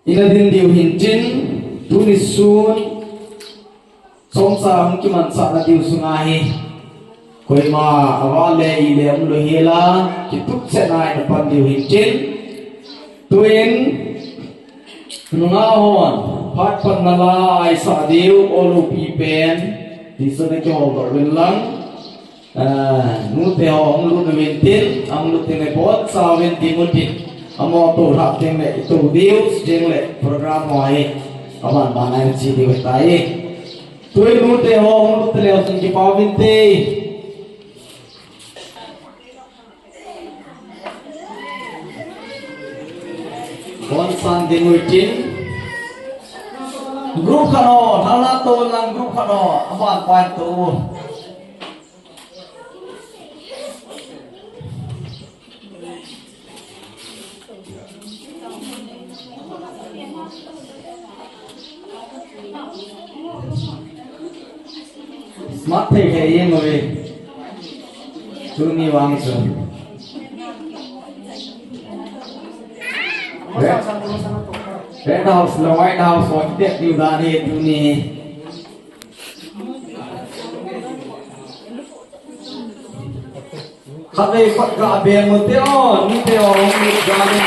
ina din diu hin chin tu ni sun som sa hung ki man sa na diu sunga hi koi ma awale ile am lo hela ki tuk se nai na pan diu hin chin tuin nunga hon phat pan na lai sa diu olu pi pen ti so na kyo ba wen lang nu te hong lu na wen tin am lu te ne bot sa wen ti mu tin amo tu hap ting le tu diu jeng le program moi aban banai chi diu tai tuin nu te hong lu te le sin ki pa wen te kon san ding wi tin group khano thala to lang group khano aban kwan tu smart thei he yen oi tu ni wang su Red House là White House có tiết điều ra đi tu ni khắp đây Phật gạ bề một tiêu như tiêu một gia đình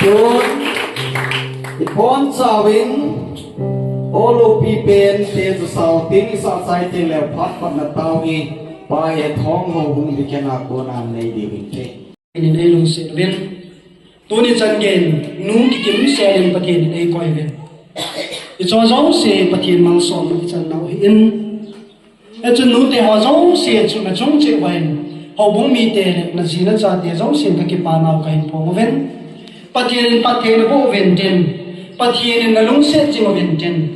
tuôn phone sao in olo pi pen te tu sao tiếng sao sai te leo phát phát là tao nghe ba hệ thong hồ hung đi cái nào cô nam này đi bình thế nên đây luôn sẽ biết tôi nên chân gen nú cái kiếm xe lên bát thiên đây coi về thì cho giống xe bát thiên mang sòng cái chân nào in cái chân nú thì họ giống xe chúng là giống chịu vậy họ bung mi tê là gì nó ra thì giống xe cái bàn nào cái phong ven bát thiên nó bộ ven trên bát thiên nó lúng xe chỉ mà ven trên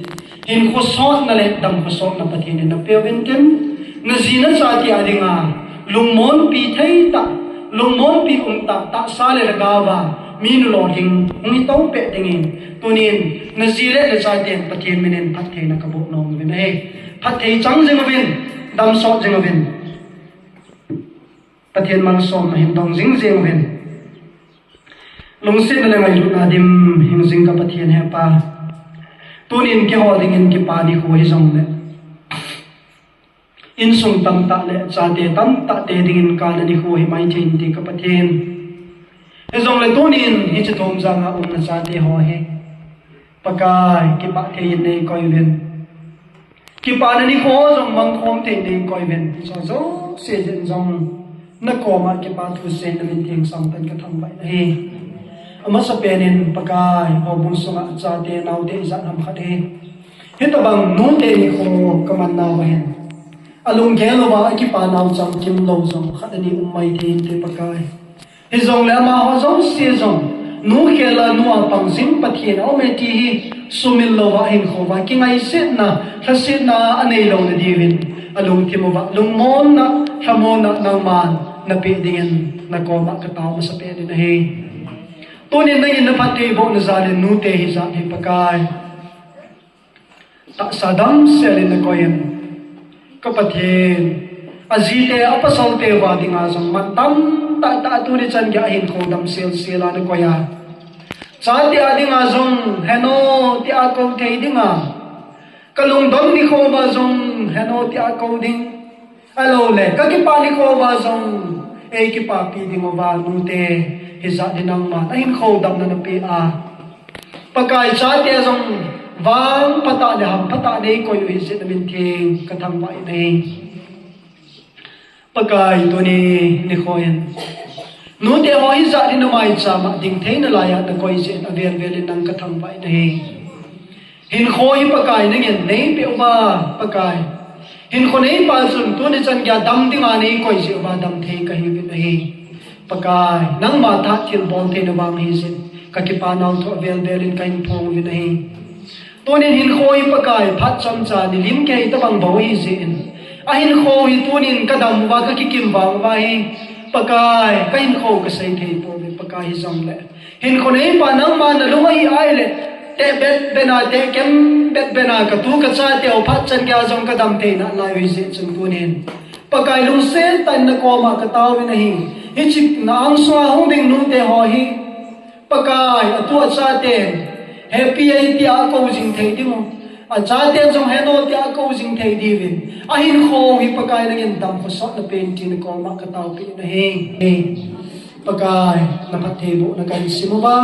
hình khó sót nó lại đâm khó sót là bát thiên nó bèo ven trên nó gì nó ra thì ai ngà lùng món pi thấy ta lùng món pi ta sa le lagawa min lo hing ngi to pe dingin tunin na zile le cha ten pathian menen phat thei na ka bo nom ve nei phat thei chang jeng vin dam so jeng vin pathian mang som na him dong jing jeng vin lung sit na ngai lu na dim hing jing ka pathian he pa tunin ke ho dingin ki pa ni ko hi jong le in sung tam ta le cha te tam ta te dingin ka na ni ko hi mai thin ti ka pathian Ezong le tunin hi chatom zanga na cha te ho he pakai ki pa the yin nei koi ven ki pa na ni kho jong mang khom te nei koi ven so zo se jen jong na ko ma ki pa thu se na min thing sam pen ka thang bai he ama sa penin pakai ho bun sunga cha te nau te za nam khat he he to bang nu te ni kho kaman naw hen alung gelo ba ki pa naw cham kim lo jong khat ani mai the te pakai hi zong le ma ho zong si zong nu ke la nu a pang zing pathian o me ti hi sumil lo wa hin kho wa ki ngai set na thasit na anei lo na divin alung ti mo wa lung mon na hamon na nang man na pe dingen na ko ma ka taw sa pe din he to ne na yin na pati bo na za le nu te hi za hi pakai ta sadam se le na ko yin ka pathian azite apasal te wa dinga jong man tam ta tu ni chan ga hin kho dam sel la ne ko ya cha ti adinga jong heno ti a ko te dinga kalung dom ni kho ba jong heno ti a ko ding alo le ka ki pa ni kho ba jong e ki pa pi ding wa nu te hi za dinang ma hin kho dam na pe a pakai cha ti jong wang pata le ham pata nei ko yu hi se min thing ka thang bai nei pakai to ni khoen nu te ho hi za ni mai cha ma ding thein la ya ta koi se na ver vel nang ka thang bai nei hin khoi pakai na ngen nei pe ba pakai hin kho nei pa sun tu ni chan kya dam ding a nei koi se ba dam thei ka hi nei pakai nang ma tha thil bon the na wang hi sin ka ki pa naw tho vel vel in kain phong vi nei to ni hin khoi pakai phat cham cha ni lim ke ta bang bo hi sin ahin kho hi tunin kadam wa ka kikim wang wa hi pakai kain kho ka sai thei po be pakai hi jom le hin kho nei pa nang ma na lunga hi ai le te bet bena te kem bet bena ka tu ka cha te o phat chan kya jom kadam thei na lai wi se chung tunin pakai lung se tan na ko ma ka taw vi nahi hi chik na ang swa hung ding nu te ho hi pakai atua chaten happy ai ti a ko jing thei di mo a chaten jong heno ti a ko jing thei di vin a hin kho hi pakai na ngin dam ko sot na pen ti na ko ma ka tau pi na he pakai na pathe bo na kai simo ba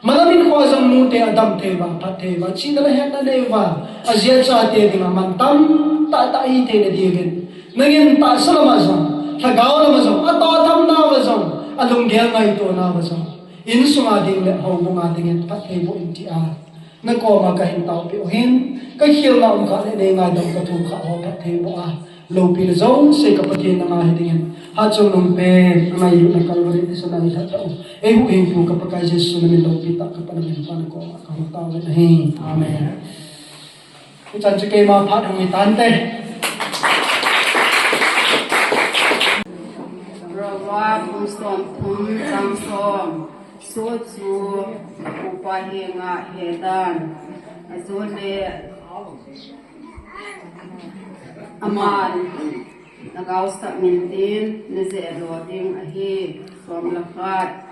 malamin ko jong mu te adam te ba pathe ba chi na he na le ba a zia chate di ma man tam ta ta hi te na di vin nangin ta salama jong thagaw na jong a ta tham na ba jong alung gel ngai to na ba jong in sunga ding le ho bunga ding pat thei bo in ti a na ko ma ka hin tau pi hin ka khil na um ka le nga dam ka thu kha ho pat thei bo a lo pi le zong se ka pathin na nga ding ha chung num pe ngai yu na kal ri sa na tha ta e bu hin pu ka pa ka jesu na mi lo pi ta ka pa na mi pa na ko ka ho ta le hi amen chan che ke ma phat hang mi tan te Rawa Muslim Thum Samsom Sochu Upahinga Hedan Azule Amal Nagaw sa mintin Naze Roding Ahi Som Lakat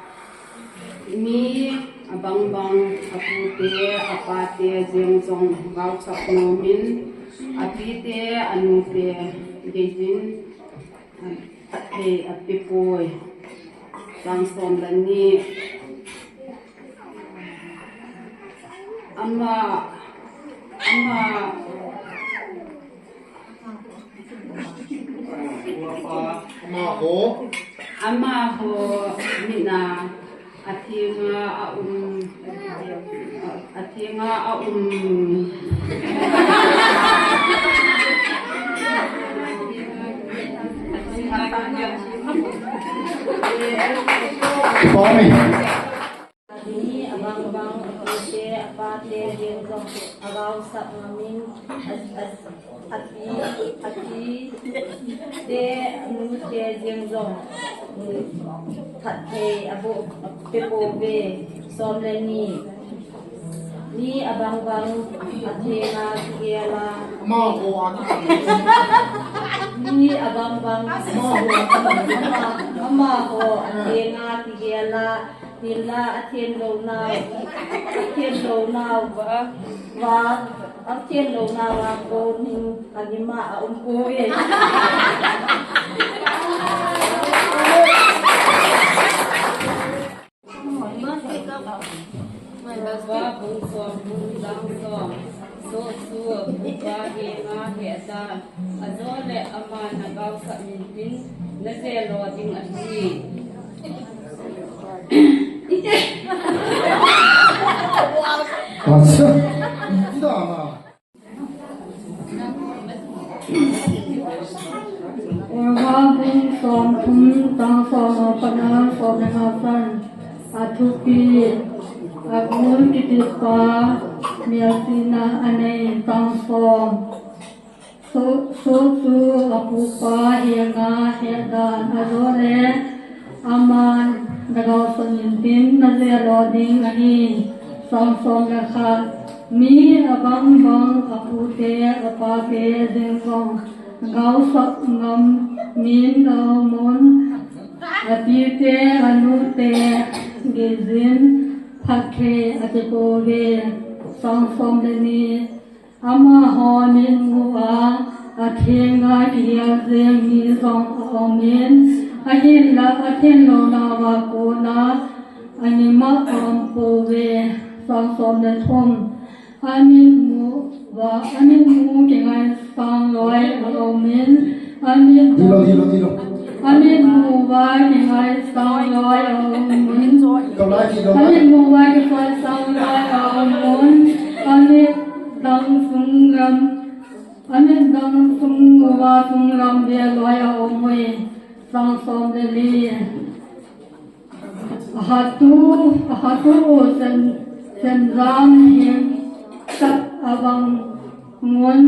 Mi Abang-bang Apute Apate Zengzong Gaw sa Nomin Apite Anupe Gejin Apipoy Samsom Dani Ama ho mina atinga Ini abang-abang apate apate jengzong agaw sa ngamin ati te anu te jengzong thathe abo pepo be somleni ni abang-abang athena kiela ni abang-abang ama ho athena kiela Hila atien lo nau wa atien lo nau wa ko ni agima ko ye wa bu so bu dang so su wa he nga he sa azole ama na gaw sa min na se lo ding ati 왔어? 이다 아마. Wahang som thum tang som pana som ngasan athupi agun kitipa miasina anei tang som so su apupa henga hedan azole aman dagaw sonintin nazelo ding ani som lakha mi abang bang apute apate dengong gaw sak ngam min mon apite anute gezin phakhe atikoge som leni ama honin ngua athenga kiya zeng ni song omen ahin la athen lo na wa ko na anima pove som le thom anin mu ke ngai sang loi omen anin 뒤로. mu wa ke ngai sang loi omen 더 anin mu wa ke ngai sang loi omen anin dang sung wa sung ram be loi omen som le li hatu sen ram hin sat abang ngon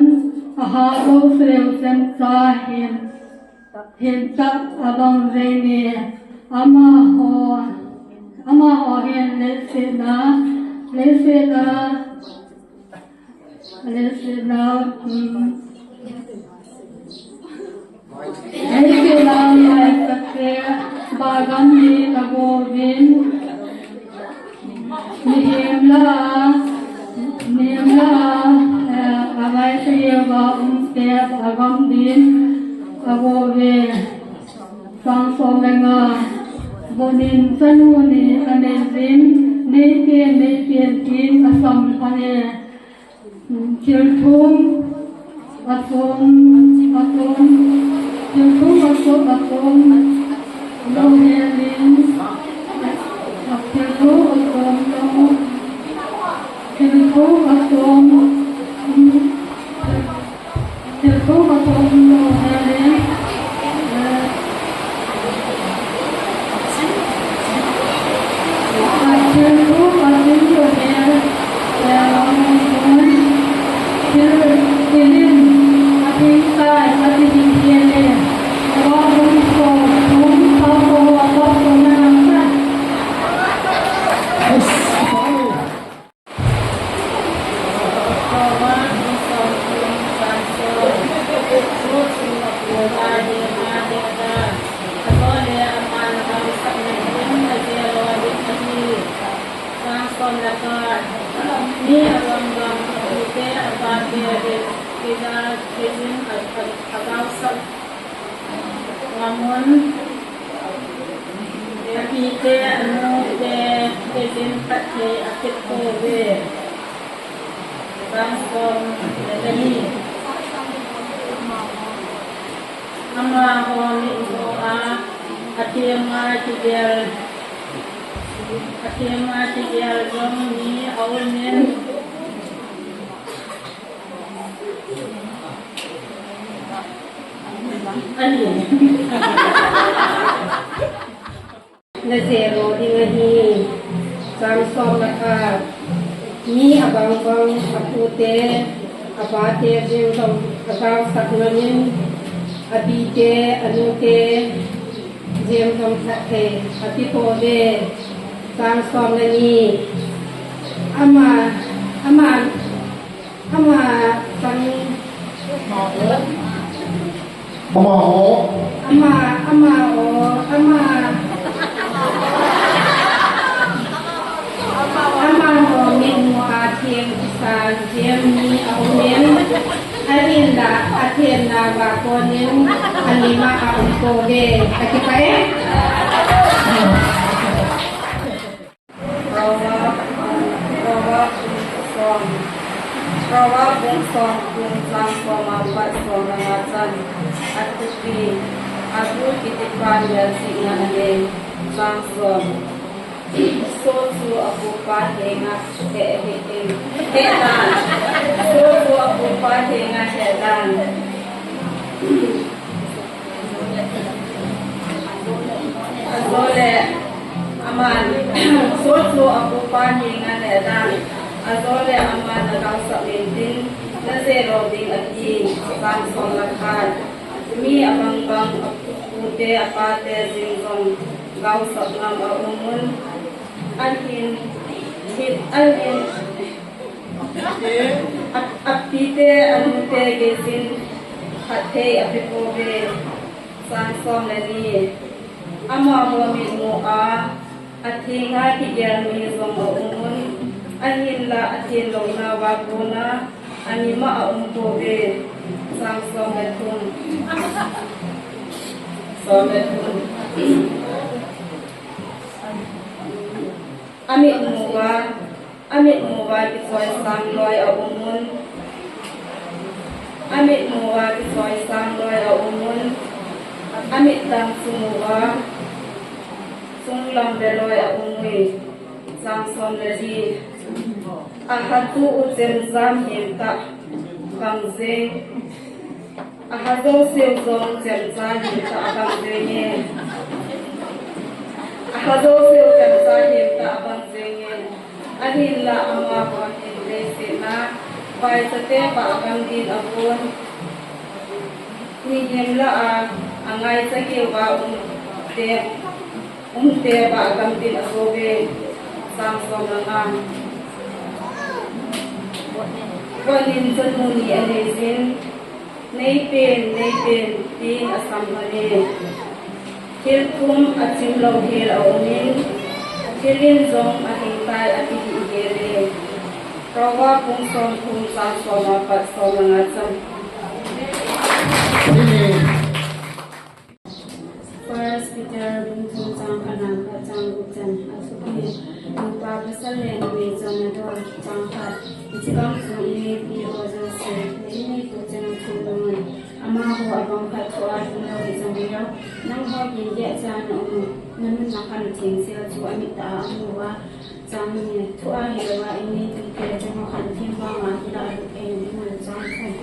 halo freu sen sa hin sat abang zene ama ho hin lesena mai sakse bagam ni lagovin niệm la avai siya ba step agam din abo ve sang som lenga bonin sanuni anezin neipien tin asam pane chilthum asom chilthum asom lohelin Nazero dingahi sang som laka mi abang apute abate jing som agaw saknanin abite anute jing som sakhe apipode sang som lani ama sang min mo atiem sa jem ni aumen atinda ba konin anima aunko de akipae Rawa bung song bung sang koma bat song rangasan atupi aku titipan ya singanale sang song so aku pahenga hedan so aku pahenga hedan azole aman so aku pahenga hedan azole aman nakau sabintin nazero ding ati sang song lakhan mi abang pute apate jingong gau sabnam arumun alhin apite anute gesin hathe apikobe sang song lani ama bomi moa athinga kiger mi zong arumun alhin la atin lona wagona anima aumkobe sang song latun Amit muwa bisoy sang loy aumun amit muwa bisoy sang loy aumun amit dang sumuwa sung lam beloy aumui sang som ladi ahatu utem zam himta bangzeng ahazo sew zong jem zam himta bangzenye ahazo sew jem zam himta bangzenye anila ama ko hinde sena bai sate ba bang din apun ni himla angai sake ba te ba bang din asobe sang som langan Walin sanuni anezin Neipen tin asam hane Kilkum atim lau hil aumin Kilin zong ahingta kai ati igere rawa pung son pung sa sona pat sona ngacham First Peter buntung chang kanang ka chang guchan asuki nupa pasale nwe chana do chang khat ichibam su ni pi ojo se ni ko chang chulungan ama ho abang khat thwa no izamira nang ho kin ye chan no nanun nakan thing se chu amita amuwa chang ni thwa hewa ini ke chang khan thim ba ma ila lu ke ni mo chang khan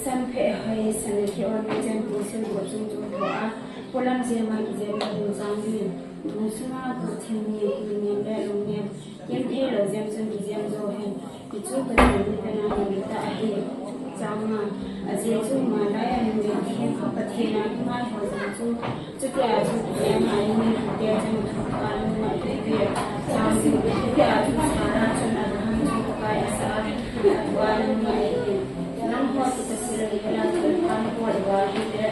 san phe hai san ki on jen bu sin bo chung chung thwa Polam zema zema zami musuma kuthini ni be lumye yem elo zem sun zem zo hen kichu ka ni kana ni ta hi chama aje chu ma la ya ni ni hen ka pathina ma ho zam chu chu kya chu ya ma ni de jan ka ni ma de de cham si kya chu sara chun na han chu ka ya sa wa ni ma ni nam ho ti ta sira ni kana chu ka ni ko wa hi de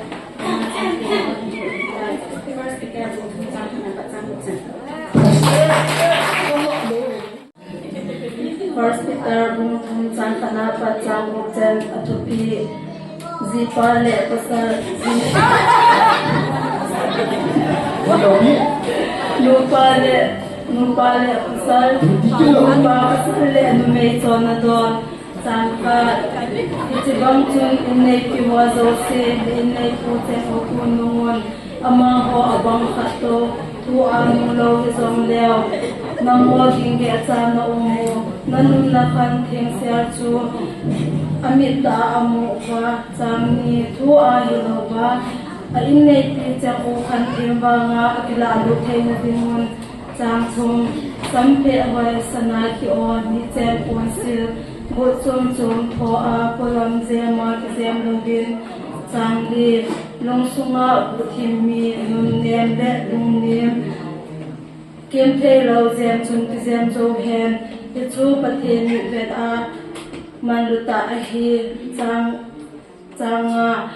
First Peter buntung chang kana pat chang guchan First Peter buntung chang kana pat chang guchan atupi zipa le pasal nupa le pasal le nume chona don Sangka itibang chun inay piwazo se inay pute o kunungon ama ho abang kato tu anulo izom leo namo ginge atana umo nanun na kanting siya chu amita amu ka chamni tu ahilo ba inay pite o kanting ba nga akilalo kay na dinun chang chung sampe away sanaki o ni chen ponsil Bút xung xung thô á cô lâm dèm mạc dèm lông bin Chang đi lông xung á bút thìm mì nôn nèm lệ lông nèm Kiếm thê lâu dèm chung kì dèm dô hèn Hì chú bát thê nị vẹt á Man lụ tạ á hì Chang á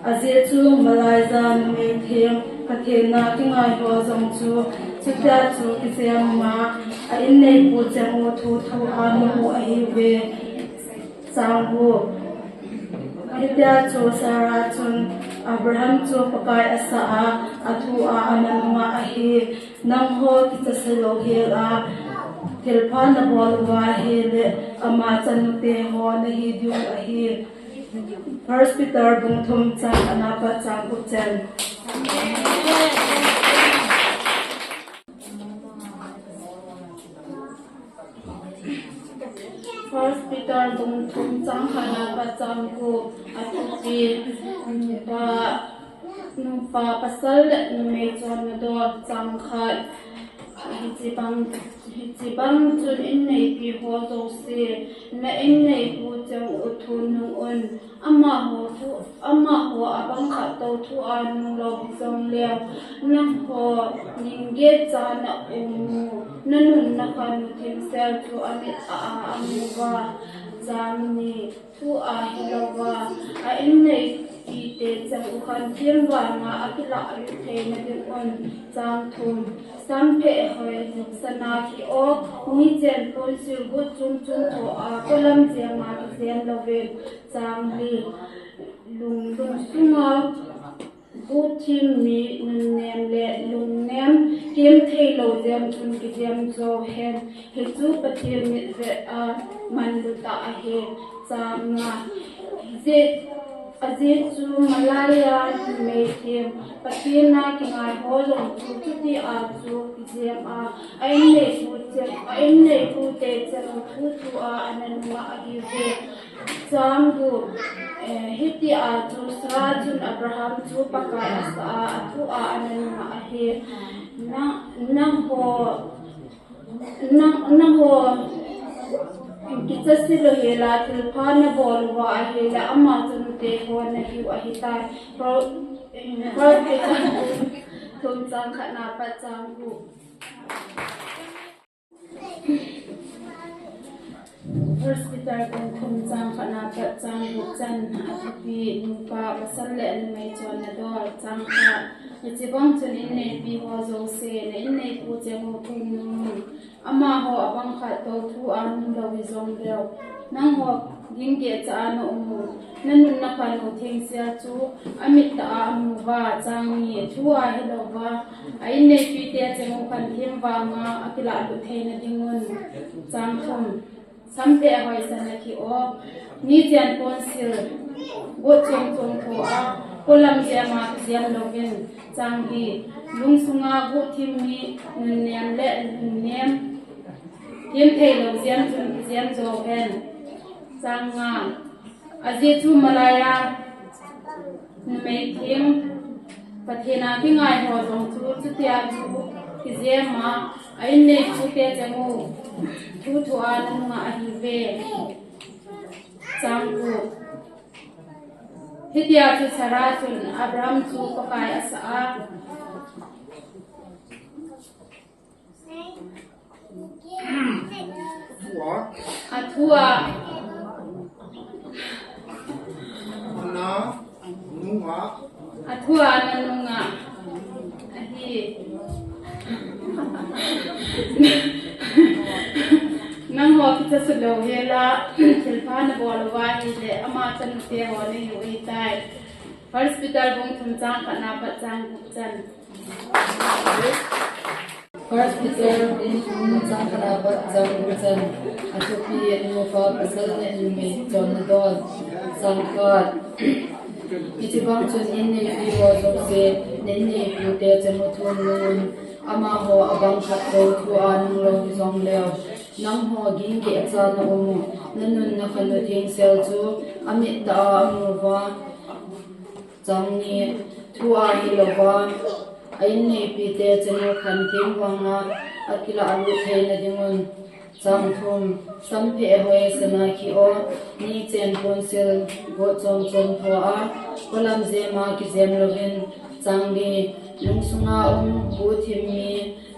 A dê chú malai zan mê thèm Bát thê na kì ngài hò dòng chú Chú tà chú kì dèm ma A in nê bút dèm ô thú thú á nụ á hì về Sang bu Hidya chu Sarah chun Abraham chu pakai asa a Athu a ananunga a hi Nang ho kita salo hel a Tilpa na bolwa hele Ama chanute ho na hidyu a hi First Peter buntung chang anapa chang kuchen First Peter buntung chang anapa chang ku atupi nupa pasal nume chon do chang khat Hitsibang chun innei pi ho zo se na innei pu chang uthu nung un ama ho abang kha to thu an lo zong le nam ho ninge cha na nanun na kan thim sel chu amit amuwa zamni thu a hilowa a innei pi te chang ukhan thim wa nga akila ayu the na din on chang thum Sampe hoi sana ki o ni chen pon sil bu chung chung tho a kolam jeng ma ki zen love chang li lung sunga bu thim mi nem le lung nem kim thei lo jam chun ki jam zo hen he chu pathir mi ve a man lu ta a he chang nga je Aje chu Malaya me them patina ki ngai holong chu ti a chu jem a aine pu te chang thu thu a anan ma agi ve changu hiti a chu sra chun Abraham chu pakai asa a thu a anan ma a he na ho Kita silo hela tilpa na bolwa hela ama tunute ho na hiu ahita pro kita tum chang khana pa chang bu First Peter tum chang khana pa chang bu chan atupi nupa pasal le mai chon na do chang kha chỉ băng chân in này bị hoa dầu xe này in này phụ chế hồ thun nung ama ho băng khát tàu thu an lâu bị dòng đều nang ho ging ghé cha an umu nên nuna kan ho theng sia chu amit ta amu wa chang ni thua hello wa ai nei pi te chemu kan them wa nga akila lu theina dingun chang thum sampe hoi sana ki o ni jan konsil go cheng chong tho a kolam je ma siam lovin chang bi lung sunga go thim ni nem le nem yem thei lo siam chun siam zo hen chang nga aje chu malaya me thim pathena ki ngai ho jong chu tia chu ki je ma ai ne chu te chemu thu thu an nga hi ve chang ku hitia chu sara chun abraham chu pakai asa athua na nunga athua nanunga ahi nang ho kita sulo hela thilphan bolwa hi le ama chan te ho ni hui tai hospital bung thum chang kana pa chang chan hospital in chang kana ba chang chan atopi enu fa pasal ne me jon dol sangkat itibang chun in ne bi ho zo se ne ne pu te chamu thun nun ama ho abang khat ro thu an lo zong leo nam ho ging ge cha na omu nanun na khalo thing sel chu amit ta amu wa chang ni thu a hi lo wa ai ne pi te chamu khan tim wanga akila alu theina dingun chang thum samphe hoi sana ki o ni chen ponsil go chong chong tho a kolam je ma ki jem lovin chang ni lungsunga bu thim mi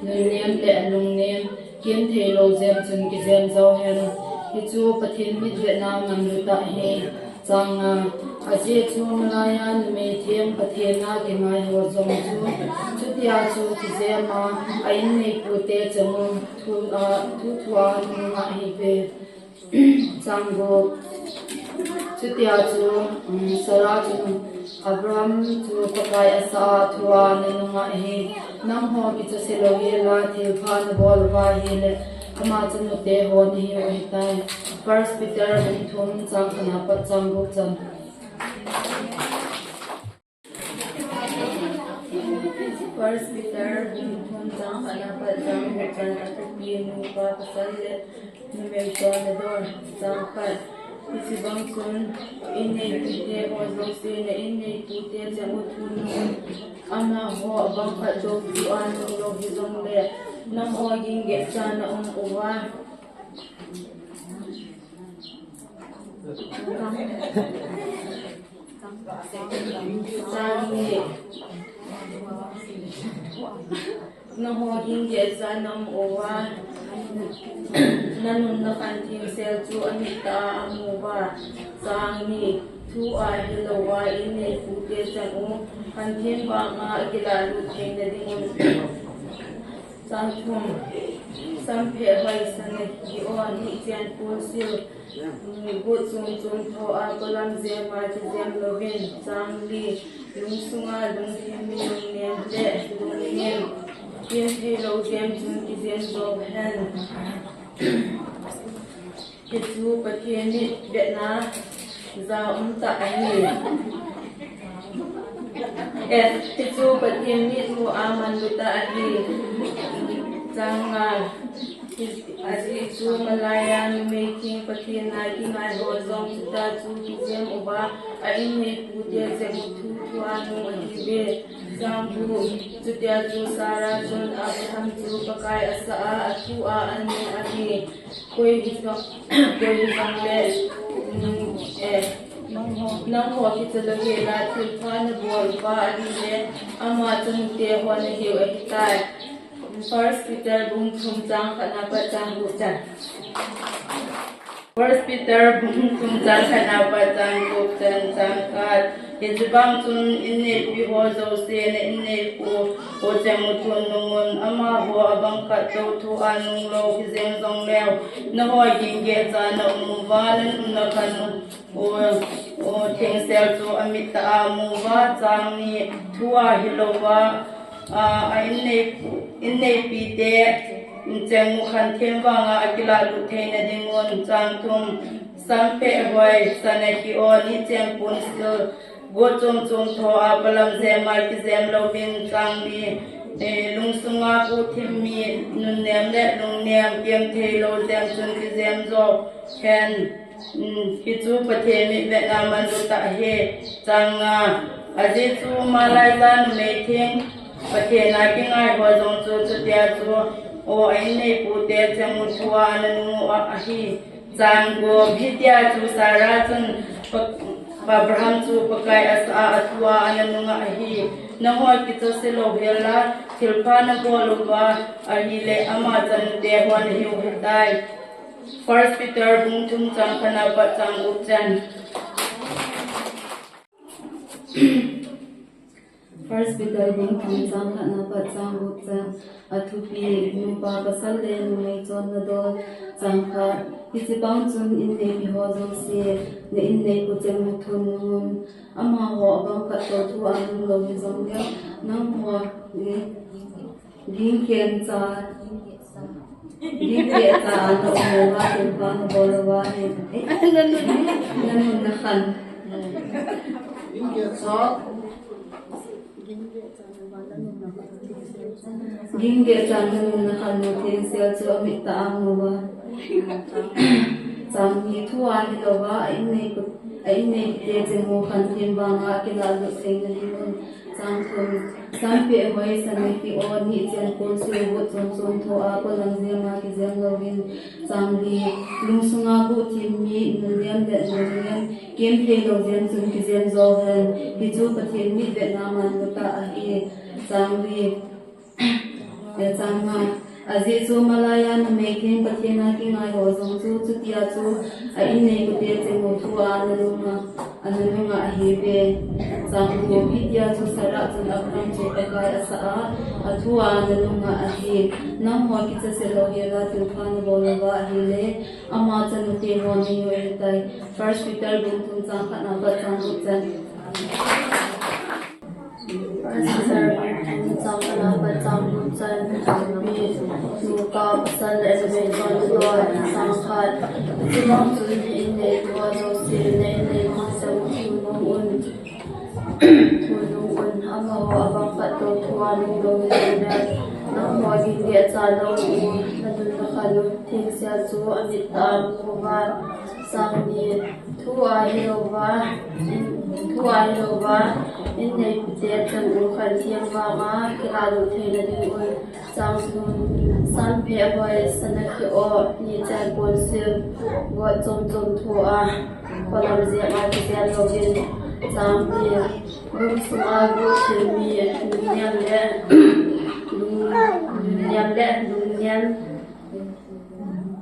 nun nem le lung nem kim thei lo jem chun ki jem zo hen hi chu pathin mi vietnam nam lu ta he changa aje chu malayan me them pathena ke mai ho zong chu chutia chu ki jema ain nei pu te chamu thu thua nga hi pe chango chutia chu sara chu abraham chu pakai asa thua nanunga hi nam ho ki chu selo ye la the phan bol wa hi le ama chanu te ho ni hi tai first peter thum chang kana pa chang bu chang first peter thum chang kana pa chang bu chang atopi nu pa pasal le nume chon dor chang pa isibang sun inne pute ho zo se ne inne pute jamu thun ama ho abang kha do tu an lo hi zong le nam o ging ge chana uwa chani na ho ging ge chana uwa nanun na kan thing sel chu anita amuwa changni thu a hilowa ine pute chanu kan thim ba nga akila lu theng na dingun changthum samphe hoi sane ki o ni chen posil go chung chung tho a kolam je ma je jem lovin changli lungsunga lungthim mi lung nem le lung nem yen he lo jem chung ki jem zo hen ki chu pathian ni betna za ta ai ti chu pathian ni thu aman lu ta ai changa aji chu malayan making pathian na ki ngai ho zong ta chu ki jem oba ai ne pu de jem thu thua nu ai be jang bu chu tia chu sara chun abraham chu pakai asa a thu a an ne ani koi hi so koi hi bang le nang ho ki chalo ge la thil phan bol ba ani le ama chun te ho ne hi ai tai first peter bung thum chang kana pa chang bu chan First Peter bung tum chan khana pa chan ko chan chan kat hizbang chun inne pi ho zo se ne inne ko ho chang thun nungun ama ho abang khat to thu anung lo hizem zong leo na ho king ge cha na mu van na kan o theng sel chu amit ta mu wa chang ni thua hilowa a inne pi te cheng mu khan them wanga akila lu theina dingon chang thum sampe hoi sanaki o ni cheng pun sto go chom chom tho a palam je mai ki jem lo bin chang bi lung sunga ku thimmi nun nem le lung nem kem the lo jem chun ki jem zo ken ki chu pathe mi ve na man lu ta he chang nga aje chu malai lan me thing pathe na ki ngai ho jong chu chu tia chu o ainne pute chamu thua ananu ahi chango bhitya chu sara chun Abraham chu pakai asa athua ananu ahi naho ki to se lo hela thilpa na boluwa ahi le ama chan te hon hiu hetai First Peter bung thum chang khana pa chang upchan First Peter bung thum chang khana pa chang upchan athupi nupa pasal le nu mai chon na do chang kha kisi bang chun in ne bi ho zo se ne in ne ku chen mu thun nun ama ho bang kha to thu an lo ni zong ya nam ho ging ken cha ging ke cha to mo wa ten pa no bo lo wa ne nan na khan Gingge chan nun na khan no ten sel chu amit ta ang wa chang ni thua ni lo wa ai nei te chen mo khan thim ba nga ke la lu seng na ni nun chang thun sam pe hoi san ni ti o ni chen kon su wo chon chon tho a ko lang je ma ki jem lo win chang li lung sunga bu thim mi nun lem de nun kem the lo jem chun ki jem zo han ki chu pathen mi de na man ta a hi chang li chang aje chu malaya na me khen pathena ki ngai ho zong chu chu tia chu a in nei ku te che mo thua anu nga hi be chang ko vidya chu sara chu na kham chu ka kai asa a thua anu nga a hi nam ho ki cha se lo ye la tu khan bo lo wa hi le ama chan te ho ni yo tai First Peter bung thum chang kha na ba chang chu chan in nei te chan u khan thiam wa ma kila lu theina ding ul chang sun san phe hoi sanaki o ni chan pon sil wa chom chom thu a kolam je ma ki te lo bin chang bi bum su a go thil mi nyam le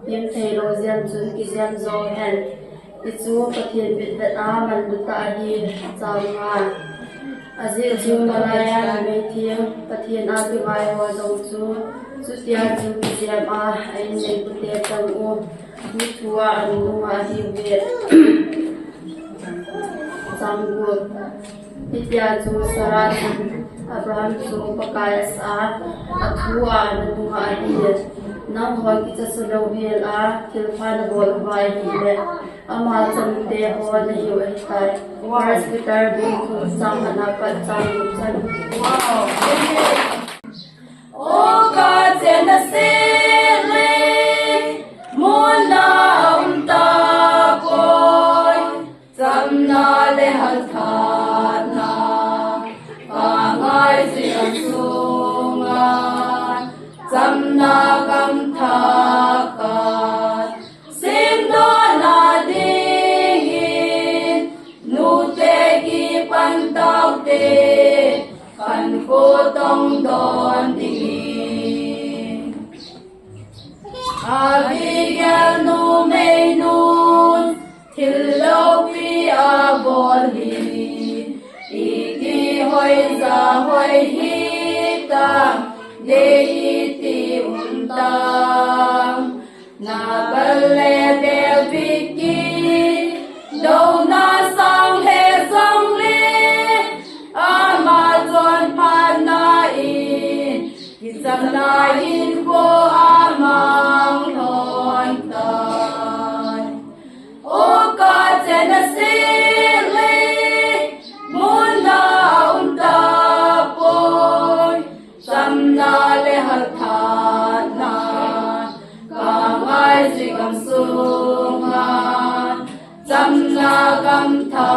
pim thei lo zian chun ki zian zo hen ichu pathian bit da man du ta hi chang ma aje chu malaya me thiam pathian a ki mai ho zong chu tia chu siam a ai nei pu te chang u ni thua an nu ma hi ve chang gu tia chu sara Abraham chu pakai sa athua an nu ma hi nam ho ki cha su lo hel a thil pha na bol vai hi le ama chan te ho na hi wa tai First Peter bung thu sam na pa chang chan wow O God send us le mona ta koi samna le hal tha na ngai si sunga samna kam tha ka sim no na ding nu te ki pan tao te kan ko tong don ding Abigail no me no dei ti untang na balle deviki đâu na sang he sang le amazon pana in kisam na in ko amang thon tan o ka chena se le mona unta poi samna le hathana ka ngai si kam sunga samna kam tha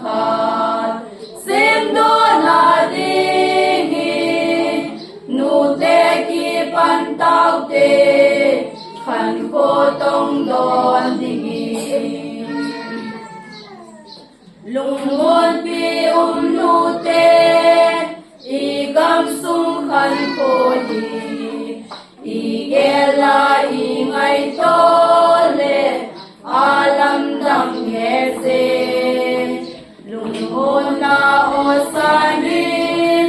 khat sim do na dingi nu te ki pan tau te khan ko tong don dingi lung mon pi nu te i gam sung khan ko di i gela i ngai to le alam dang he se lung mon na o sanin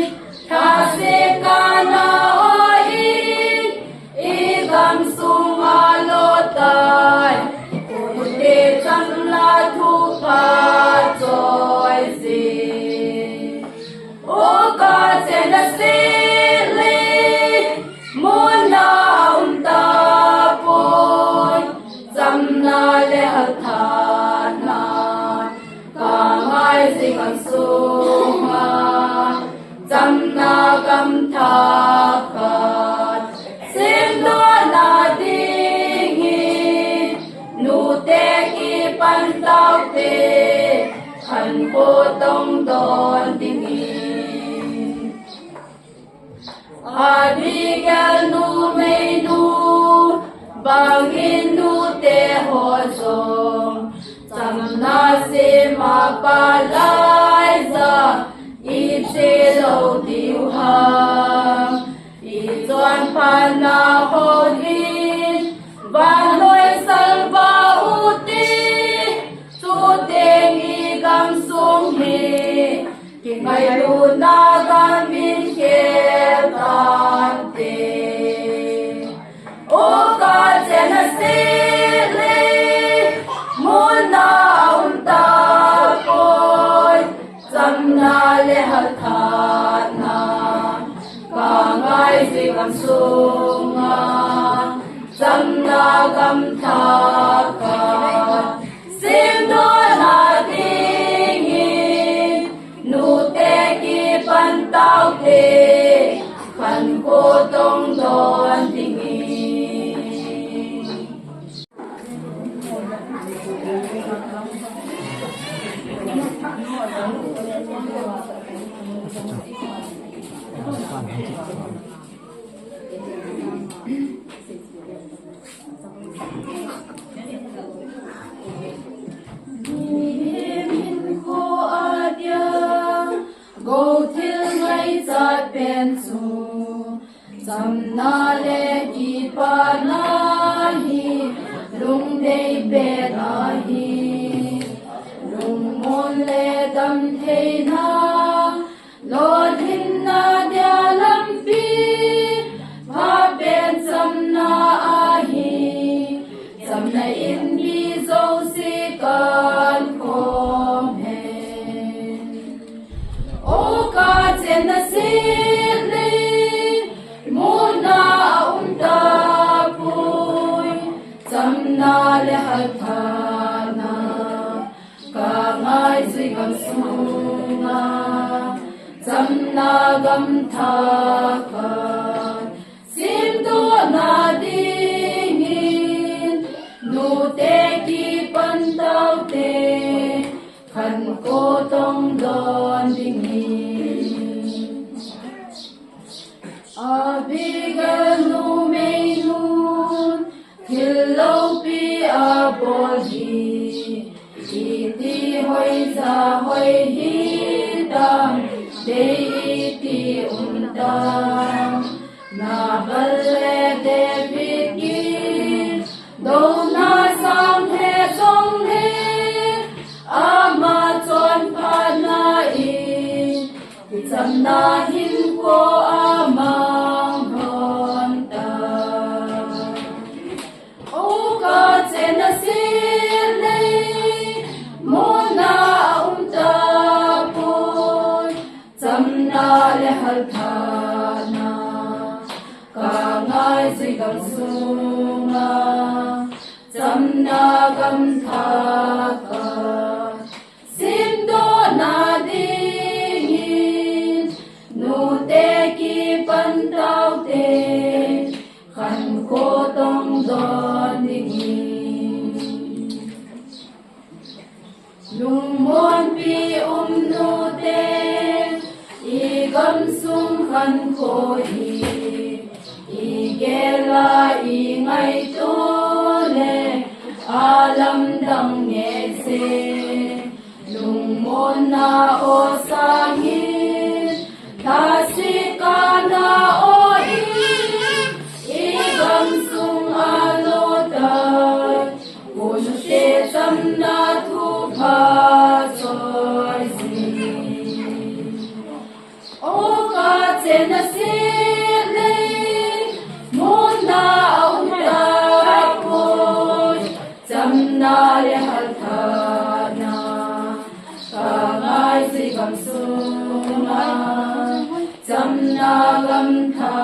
tha se ka na o in i gam sung a lo tai o te cham la thu pa joy se o ka chena se le mona unta poi samna le hathana ka ngai si kam sunga samna kam tha khat sim do na dingi nu te ki pan tau te khan ko tong don dingi Abigail nu mei nu bangin nu te ho zong samna se ma pa lai za i se lo diu ha i chuan phan na ho hin van loi sal ba u ti tu te ngi gam sung he ki ngai lu na ga min ke tan te o ka chena se le mona unta poi samna le hathana ka ngai si kam sunga samna kam tha ka sim do na dingi nu te ki pan tau te khan ko tong don dingi go till ngai chat pen chu samna le ki pa na hi lung dei pe na hi lung mon le dam thei na lo din na dia lam pi pha pen samna a hi samna in bi zo si kan kom he o ka chena se le mona unta poi samna le hathana ka ngai si gam sunga samna gam tha khat sim do na dingin nu te ki pan tau te khan ko tong don dingi Abigail nu mei nun hillo pi a boli iti hoi za hoi hi dam dei ti untang na balle deviki do na sang he song he ama chon phana in samna hin ko amang hal tha na ka ngai si gam sunga cham na gam tha ka sim do na ding nu te ki pan tao te khan ko tong don ding lung mon pi nu te I gam sung khan ko I gela I ngai tu le alam dang nge se lung mon na o sangin ta si ka na o I gam sung alo ta kun te sam na thu pha choi si o ka chen na si le mon na au ta ko cham na le hal tha na ka ngai si gam su na cham na gam tha